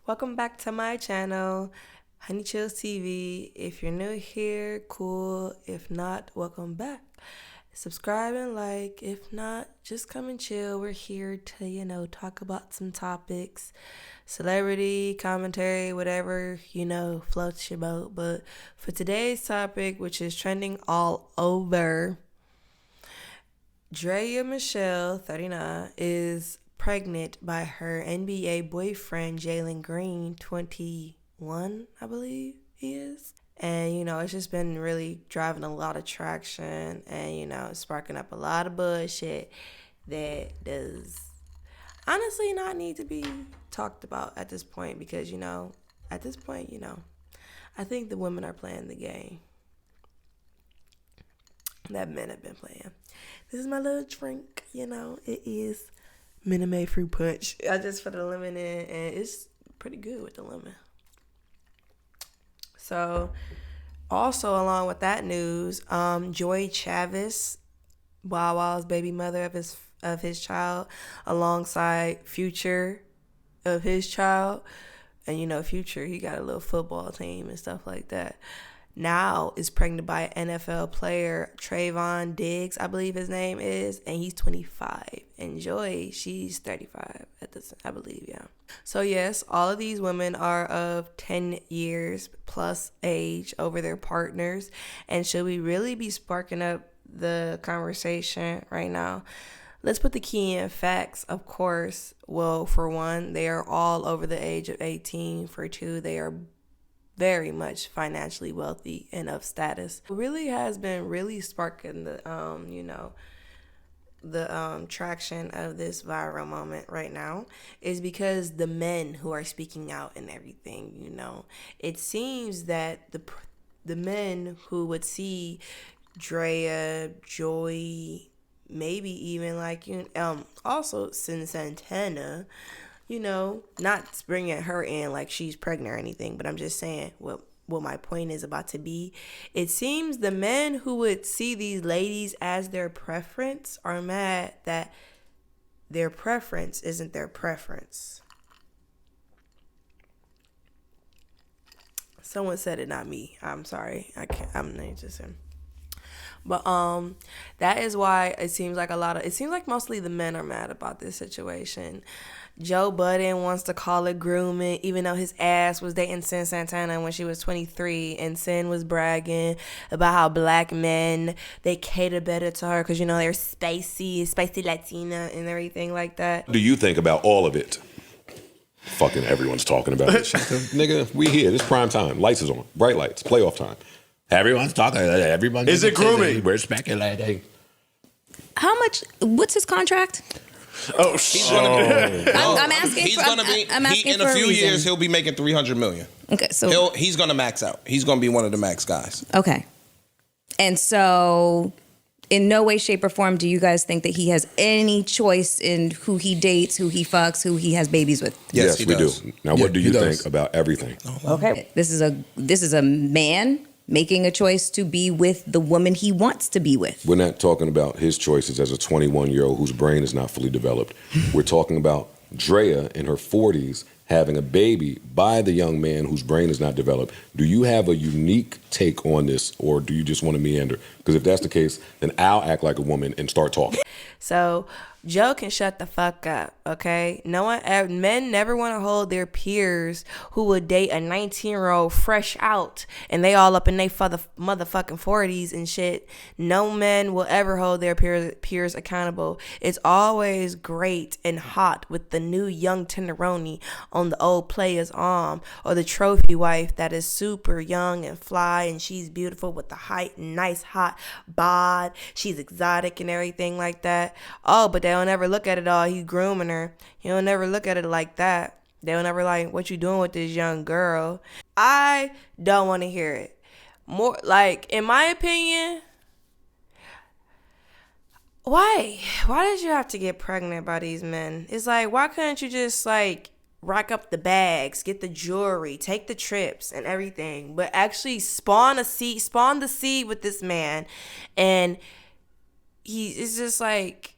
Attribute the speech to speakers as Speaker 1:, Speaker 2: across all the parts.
Speaker 1: Welcome back to my channel, Honey Chills TV. If you're new here, cool. If not, welcome back. Subscribe and like. If not, just come and chill. We're here to, talk about some topics, celebrity, commentary, whatever, floats your boat. But for today's topic, which is trending all over, Draya Michele, 39, is pregnant by her NBA boyfriend, Jalen Green, 21, I believe he is. And, it's just been really driving a lot of traction and, sparking up a lot of bullshit that does honestly not need to be talked about at this point because, at this point, I think the women are playing the game that men have been playing. This is my little drink, it is Minute Maid fruit punch. I just put the lemon in, and it's pretty good with the lemon. So, also along with that news, Joie Chavis, Wild Wild's baby mother of his child, alongside Future of his child, and Future, he got a little football team and stuff like that. Now is pregnant by an NFL player, Trayvon Diggs, I believe his name is, and he's 25. And Joy, she's 35 at this, I believe, yeah. So yes, all of these women are of 10 years plus age over their partners. And should we really be sparking up the conversation right now? Let's put the key in facts, of course. Well, for one, they are all over the age of 18. For two, they are very much financially wealthy and of status. What really has been really sparking the traction of this viral moment right now is because the men who are speaking out and everything, it seems that the men who would see Draya, Joy, maybe even also Sin Santana, not bringing her in like she's pregnant or anything, but I'm just saying what my point is about to be. It seems the men who would see these ladies as their preference are mad that their preference isn't their preference. Someone said it, not me. I'm sorry. I'm not just him. But that is why it seems like mostly the men are mad about this situation. Joe Budden wants to call it grooming, even though his ass was dating Sin Santana when she was 23, and Sin was bragging about how black men, they cater better to her because, they're spicy Latina and everything like that.
Speaker 2: What do you think about all of it? Fucking everyone's talking about it. Nigga, we here. This prime time. Lights is on. Bright lights. Playoff time. Everyone's talking. Everyone's
Speaker 3: Is it grooming?
Speaker 2: We're speculating.
Speaker 4: How much? What's his contract?
Speaker 3: Oh shit!
Speaker 4: I'm asking.
Speaker 5: He's gonna be.
Speaker 4: I'm asking
Speaker 5: in a few
Speaker 4: reason.
Speaker 5: years, he'll be making $300 million.
Speaker 4: Okay, so
Speaker 5: He's gonna max out. He's gonna be one of the max guys.
Speaker 4: Okay, and so in no way, shape, or form do you guys think that he has any choice in who he dates, who he fucks, who he has babies with?
Speaker 5: Yes,
Speaker 2: we
Speaker 5: does.
Speaker 2: do. Now, what do you think about everything?
Speaker 4: Okay, this is a man making a choice to be with the woman he wants to be with.
Speaker 2: We're not talking about his choices as a 21-year-old whose brain is not fully developed. We're talking about Draya in her 40s having a baby by the young man whose brain is not developed. Do you have a unique take on this, or do you just want to meander? Because if that's the case, then I'll act like a woman and start talking.
Speaker 1: So Joe can shut the fuck up, okay? Men never want to hold their peers who would date a 19-year-old fresh out and they all up in their motherfucking 40s and shit. No men will ever hold their peers accountable. It's always great and hot with the new young tenderoni on the old player's arm, or the trophy wife that is super young and fly and she's beautiful with the height and nice hot bod. She's exotic and everything like that. Oh, but they don't ever look at it all. He's grooming her. He don't ever look at it like that. They don't ever like, what you doing with this young girl? I don't want to hear it. More like, in my opinion, why did you have to get pregnant by these men? It's like, why couldn't you just rack up the bags, get the jewelry, take the trips and everything, but actually spawn the seed with this man? And he is just like,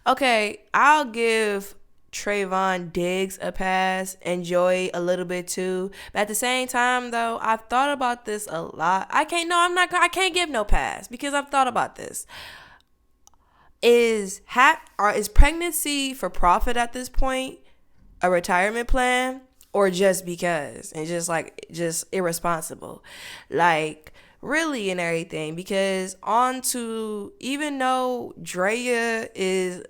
Speaker 1: okay, I'll give Trayvon Diggs a pass and Joy a little bit too. But at the same time, though, I've thought about this a lot. I can't give no pass because I've thought about this. Is pregnancy for profit at this point a retirement plan, or just because and just irresponsible, like really, and everything? Because even though Draya is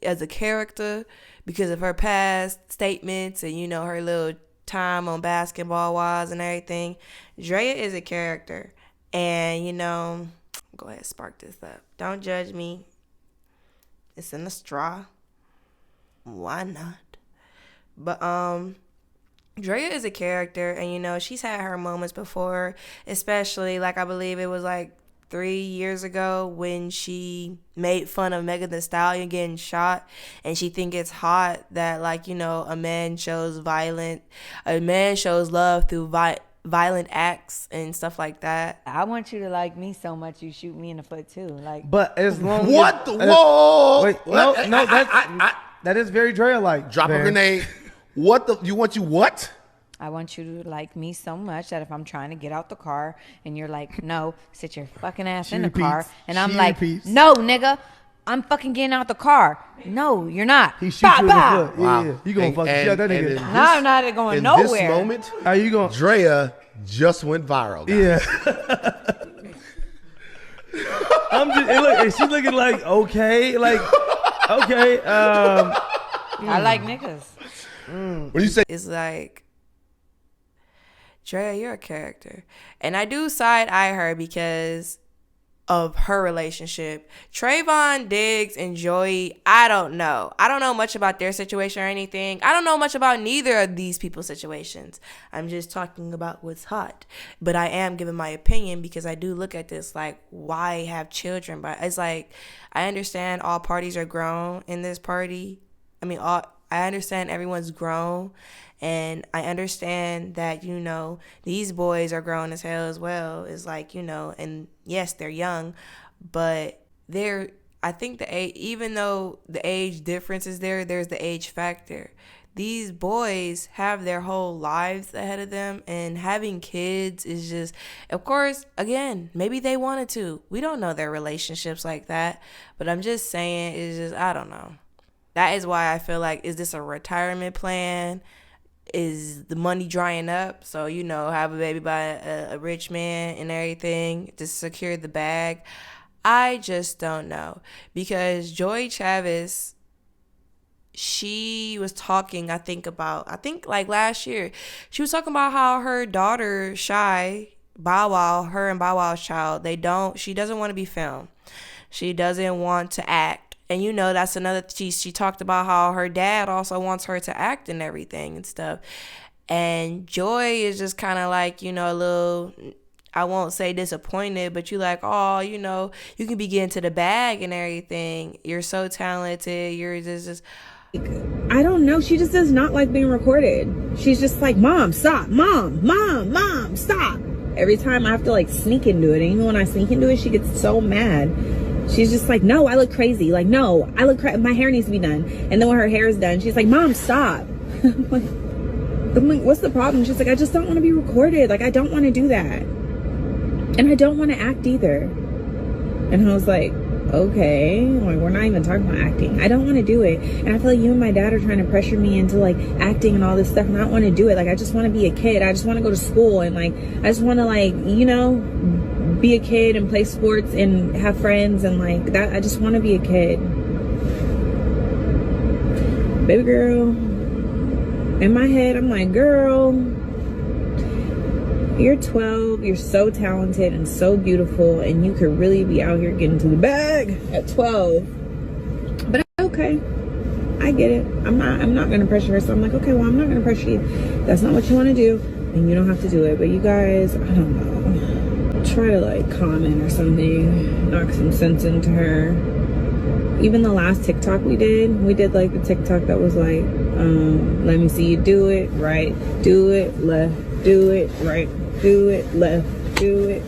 Speaker 1: as a character because of her past statements and her little time on Basketball Wives and everything, Draya is a character, and go ahead, spark this up. Don't judge me. It's in the straw. Why not? But Draya is a character, and she's had her moments before, especially like I believe it was like 3 years ago when she made fun of Megan Thee Stallion getting shot, and she think it's hot that a man shows love through violent acts and stuff like that.
Speaker 3: I want you to like me so much you shoot me in the foot too.
Speaker 6: But as long
Speaker 7: What the whoa?
Speaker 6: Wait, no, that is very Drea-like.
Speaker 7: Drop a grenade. What the you what?
Speaker 3: I want you to like me so much that if I'm trying to get out the car and you're like, no, sit your fucking ass in the car, and I'm like, no, nigga, I'm fucking getting out the car. No, you're not.
Speaker 6: He shoots you in the foot.
Speaker 7: Wow.
Speaker 6: Yeah. You gonna fucking shut that nigga.
Speaker 3: No, I'm not going
Speaker 7: in
Speaker 3: nowhere.
Speaker 7: this moment,
Speaker 6: How you going?
Speaker 7: Drea just went viral, guys.
Speaker 6: Yeah. And she's looking like, okay.
Speaker 3: I like niggas.
Speaker 7: When you say
Speaker 1: It's like, Drea, you're a character. And I do side-eye her because of her relationship. Trayvon Diggs and Joy, I don't know. I don't know much about their situation or anything. I don't know much about neither of these people's situations. I'm just talking about what's hot. But I am giving my opinion because I do look at this like, why have children? But it's like, I understand all parties are grown in this party. I understand everyone's grown. And I understand that, these boys are grown as hell as well. It's like, and yes, they're young, but I think the age, even though the age difference is there's the age factor. These boys have their whole lives ahead of them, and having kids is just, of course, again, maybe they wanted to. We don't know their relationships like that, but I'm just saying, it's just, I don't know. That is why I feel like, is this a retirement plan? Is the money drying up? So, have a baby by a rich man and everything to secure the bag. I just don't know. Because Joie Chavis, she was talking, I think like last year, she was talking about how her daughter, Shy, Bow Wow, her and Bow Wow's child, she doesn't want to be filmed. She doesn't want to act. And that's another, she talked about how her dad also wants her to act and everything and stuff. And Joy is just kind of like, a little, I won't say disappointed, but you like, oh, you can be getting to the bag and everything. You're so talented. You're just
Speaker 8: I don't know. She just does not like being recorded. She's just like, Mom, stop. Mom, stop. Every time I have to sneak into it. And even when I sneak into it, she gets so mad. She's just like, no, I look crazy. Like, no, I look crazy. My hair needs to be done. And then when her hair is done, she's like, Mom, stop. I'm like, what's the problem? She's like, I just don't want to be recorded. Like, I don't want to do that. And I don't want to act either. And I was like, okay, we're not even talking about acting. I don't want to do it. And I feel like you and my dad are trying to pressure me into acting and all this stuff. And I don't want to do it. I just want to be a kid. I just want to go to school. And I just want to be a kid and play sports and have friends and that. I just want to be a kid. Baby girl, in my head, I'm like, girl, you're 12, you're so talented and so beautiful, and you could really be out here getting to the bag at 12. But okay, I get it. I'm not gonna pressure her. So I'm like, okay, well, I'm not gonna pressure you. That's not what you want to do, and you don't have to do it. But you guys, I don't know, try to comment or something, knock some sense into her. Even the last TikTok we did the TikTok that was let me see you do it right, do it left, do it right, do it left, do it.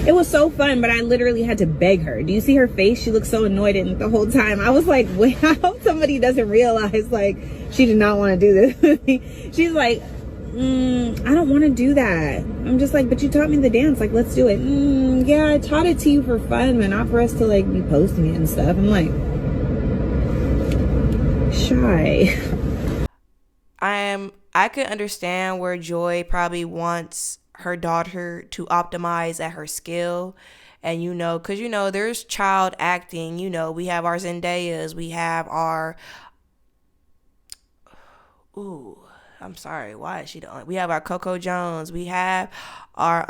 Speaker 8: It was so fun, but I literally had to beg her. Do you see her face? She looked so annoyed the whole time. I was like, wait, I hope somebody doesn't realize, like, she did not want to do this with me. She's like, I don't want to do that. I'm just like, but you taught me the dance. Like, let's do it. Yeah, I taught it to you for fun, but not for us to, like, be posting it and stuff. I'm like, shy.
Speaker 1: I could understand where Joy probably wants her daughter to optimize at her skill. And, because, there's child acting. We have our Zendayas. We have our... Ooh, I'm sorry. Why is she the only... We have our Coco Jones. We have our...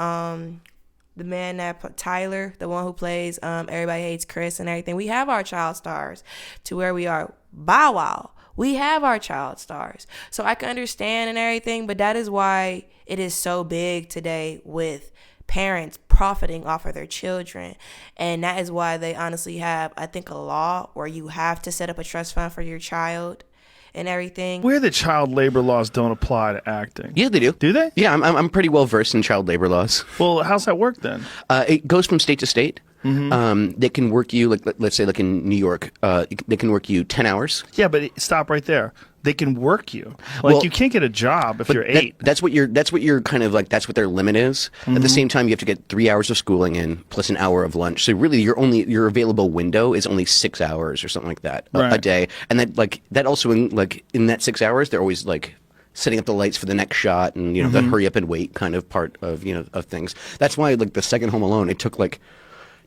Speaker 1: the man that... Tyler, the one who plays Everybody Hates Chris and everything. We have our child stars to where we are. Bow Wow. We have our child stars. So I can understand and everything, but that is why it is so big today with parents profiting off of their children. And that is why they honestly have, I think, a law where you have to set up a trust fund for your child and everything.
Speaker 9: Where the child labor laws don't apply to acting.
Speaker 10: Yeah, they do.
Speaker 9: Do they?
Speaker 10: Yeah, I'm pretty well versed in child labor laws.
Speaker 9: Well, how's that work then?
Speaker 10: It goes from state to state. They can work you, like, let's say, like in New York, they can work you 10 hours.
Speaker 9: Yeah, but stop right there. They can work you. Like,
Speaker 10: Well,
Speaker 9: you can't get a job if you're 8.
Speaker 10: That's what you're kind of like, that's what their limit is. At the same time, you have to get 3 hours of schooling in plus an hour of lunch. So really, your available window is only 6 hours or something like that a day. And that also in that 6 hours, they're always like setting up the lights for the next shot and the hurry up and wait kind of part of of things. That's why, like, the second Home Alone, it took like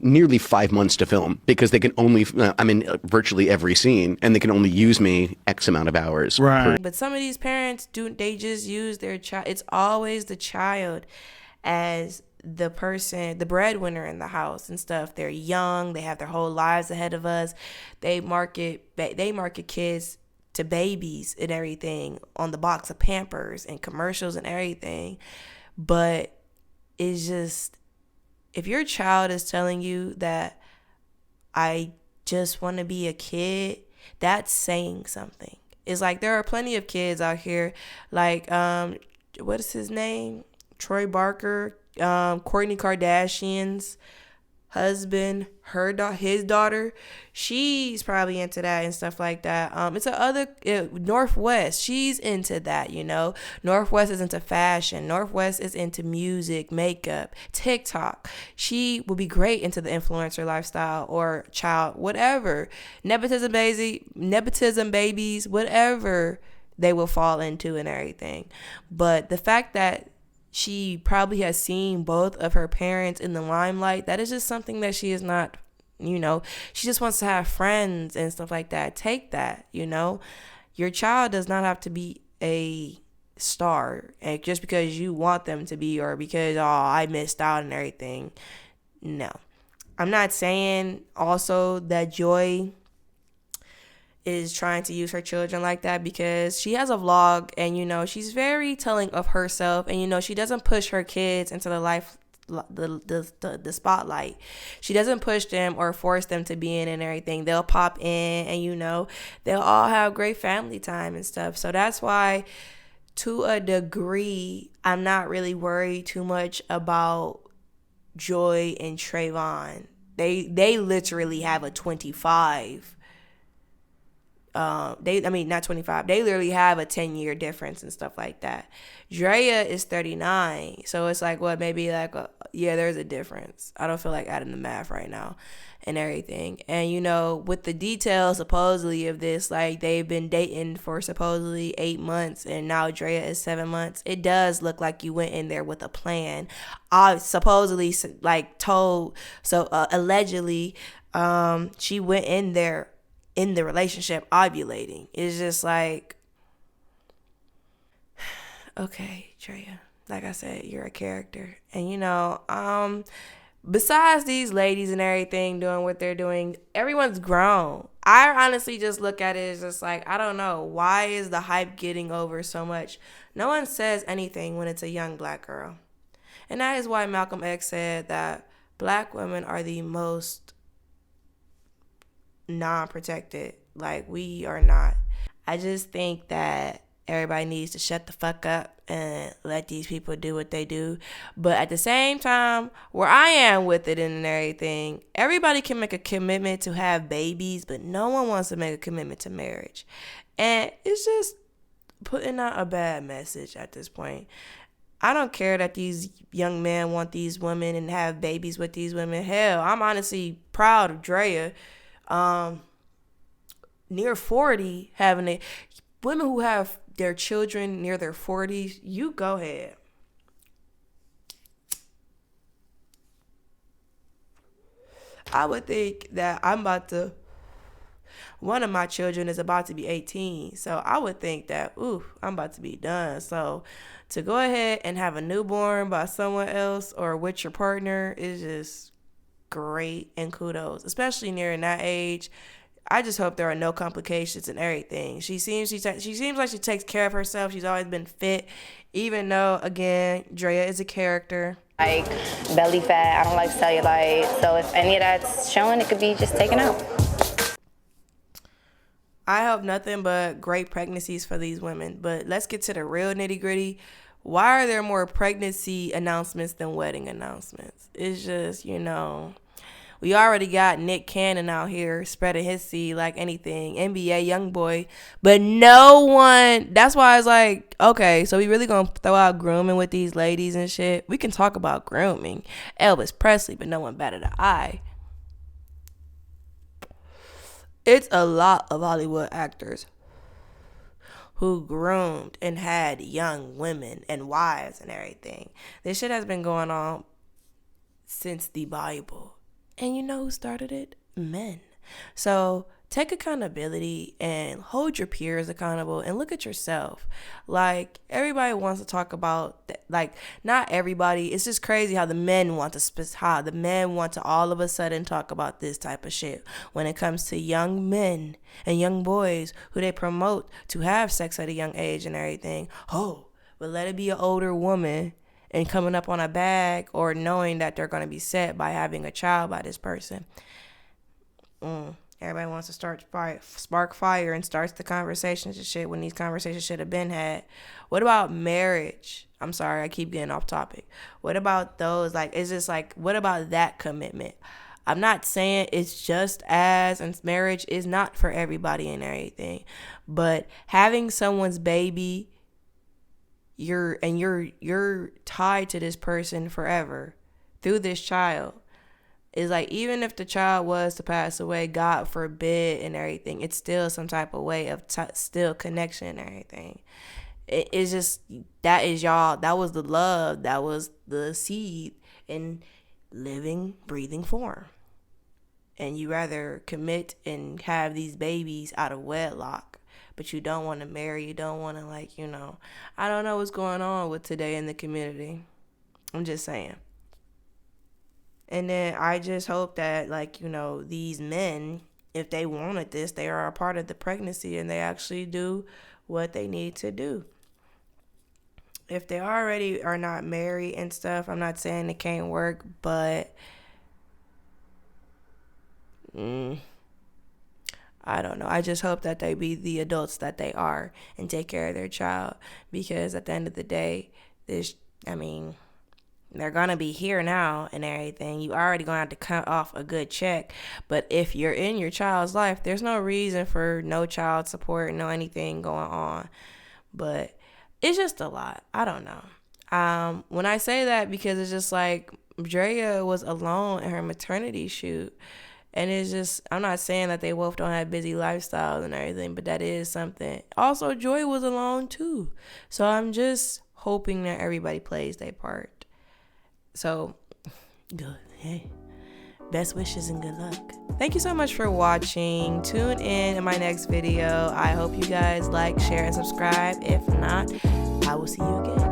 Speaker 10: nearly 5 months to film because they can only I'm in virtually every scene and they can only use me X amount of hours.
Speaker 1: Right. But some of these parents they just use their child. It's always the child as the person, the breadwinner in the house and stuff. They're young. They have their whole lives ahead of us. They market kids to babies and everything on the box of Pampers and commercials and everything. But it's just, if your child is telling you that I just want to be a kid, that's saying something. It's like there are plenty of kids out here, like what is his name? Troy Barker, Kourtney Kardashian's husband, his daughter, she's probably into that and stuff like that. It's Northwest, she's into that, Northwest is into fashion. Northwest is into music, makeup, TikTok. She will be great into the influencer lifestyle or child, whatever. Nepotism babies, whatever they will fall into and everything. But the fact that she probably has seen both of her parents in the limelight, that is just something that she is not, she just wants to have friends and stuff like that. Take that, Your child does not have to be a star just because you want them to be or because, I missed out and everything. No. I'm not saying also that Joy is trying to use her children like that, because she has a vlog and she's very telling of herself, and she doesn't push her kids into the spotlight. She doesn't push them or force them to be in and everything. They'll pop in and they'll all have great family time and stuff. So that's why, to a degree, I'm not really worried too much about Joy and Trayvon. They literally have a 25. Not 25. They literally have a 10-year difference and stuff like that. Draya is 39. So it's like, maybe like, there's a difference. I don't feel like adding the math right now and everything. And, with the details supposedly of this, like they've been dating for supposedly 8 months and now Draya is 7 months. It does look like you went in there with a plan. I supposedly allegedly, she went in there in the relationship ovulating. It's just like, okay, Draya, like I said, you're a character. And besides these ladies and everything doing what they're doing, everyone's grown. I honestly just look at it as just like, I don't know, why is the hype getting over so much? No one says anything when it's a young black girl. And that is why Malcolm X said that black women are the most non-protected. Like, we are not. I just think that Everybody needs to shut the fuck up and let these people do what they do. But at the same time, where I am with it and everything, everybody can make a commitment to have babies, but no one wants to make a commitment to marriage. And it's just putting out a bad message at this point. I don't care that these young men want these women and have babies with these women. Hell, I'm honestly proud of Draya. Near 40, having it. Women who have their children near their 40s, you go ahead. I would think that one of my children is about to be 18. So I would think that, I'm about to be done. So to go ahead and have a newborn by someone else or with your partner is just great, and kudos, especially nearing that age. I just hope there are no complications and everything. She seems like she takes care of herself. She's always been fit, even though, again, Draya is a character.
Speaker 11: Like belly fat, I don't like cellulite. So if any of that's showing, it could be just taken out.
Speaker 1: I hope nothing but great pregnancies for these women. But let's get to the real nitty gritty. Why are there more pregnancy announcements than wedding announcements? It's just, we already got Nick Cannon out here spreading his seed like anything, NBA YoungBoy, but no one. That's why I was like, okay, so we really gonna throw out grooming with these ladies and shit? We can talk about grooming, Elvis Presley, but no one batted an eye. It's a lot of Hollywood actors who groomed and had young women and wives and everything. This shit has been going on since the Bible. And you know who started it? Men. So take accountability and hold your peers accountable and look at yourself. Like, everybody wants to talk about, not everybody. It's just crazy how the men want to all of a sudden talk about this type of shit when it comes to young men and young boys who they promote to have sex at a young age and everything. Oh, but let it be an older woman and coming up on a bag or knowing that they're going to be set by having a child by this person. Everybody wants to spark fire and starts the conversations and shit when these conversations should have been had. What about marriage? I'm sorry, I keep getting off topic. What about those? It's just what about that commitment? I'm not saying it's just and marriage is not for everybody and everything, but having someone's baby, you're tied to this person forever through this child. Is even if the child was to pass away, God forbid, and everything, it's still some type of way of still connection and everything. It's just, that is y'all, that was the love, that was the seed in living, breathing form. And you rather commit and have these babies out of wedlock, but you don't want to marry, you don't want to I don't know what's going on with today in the community. I'm just saying. And then I just hope that, these men, if they wanted this, they are a part of the pregnancy and they actually do what they need to do. If they already are not married and stuff, I'm not saying it can't work, but I don't know. I just hope that they be the adults that they are and take care of their child, because at the end of the day, they're going to be here now and everything. You already going to have to cut off a good check. But if you're in your child's life, there's no reason for no child support, no anything going on. But it's just a lot. I don't know. When I say that, because it's just Draya was alone in her maternity shoot. And it's just, I'm not saying that they both don't have busy lifestyles and everything, but that is something. Also, Joy was alone too. So I'm just hoping that everybody plays their part. So, good. Hey, best wishes and good luck. Thank you so much for watching. Tune in my next video. I hope you guys like, share, and subscribe. If not, I will see you again.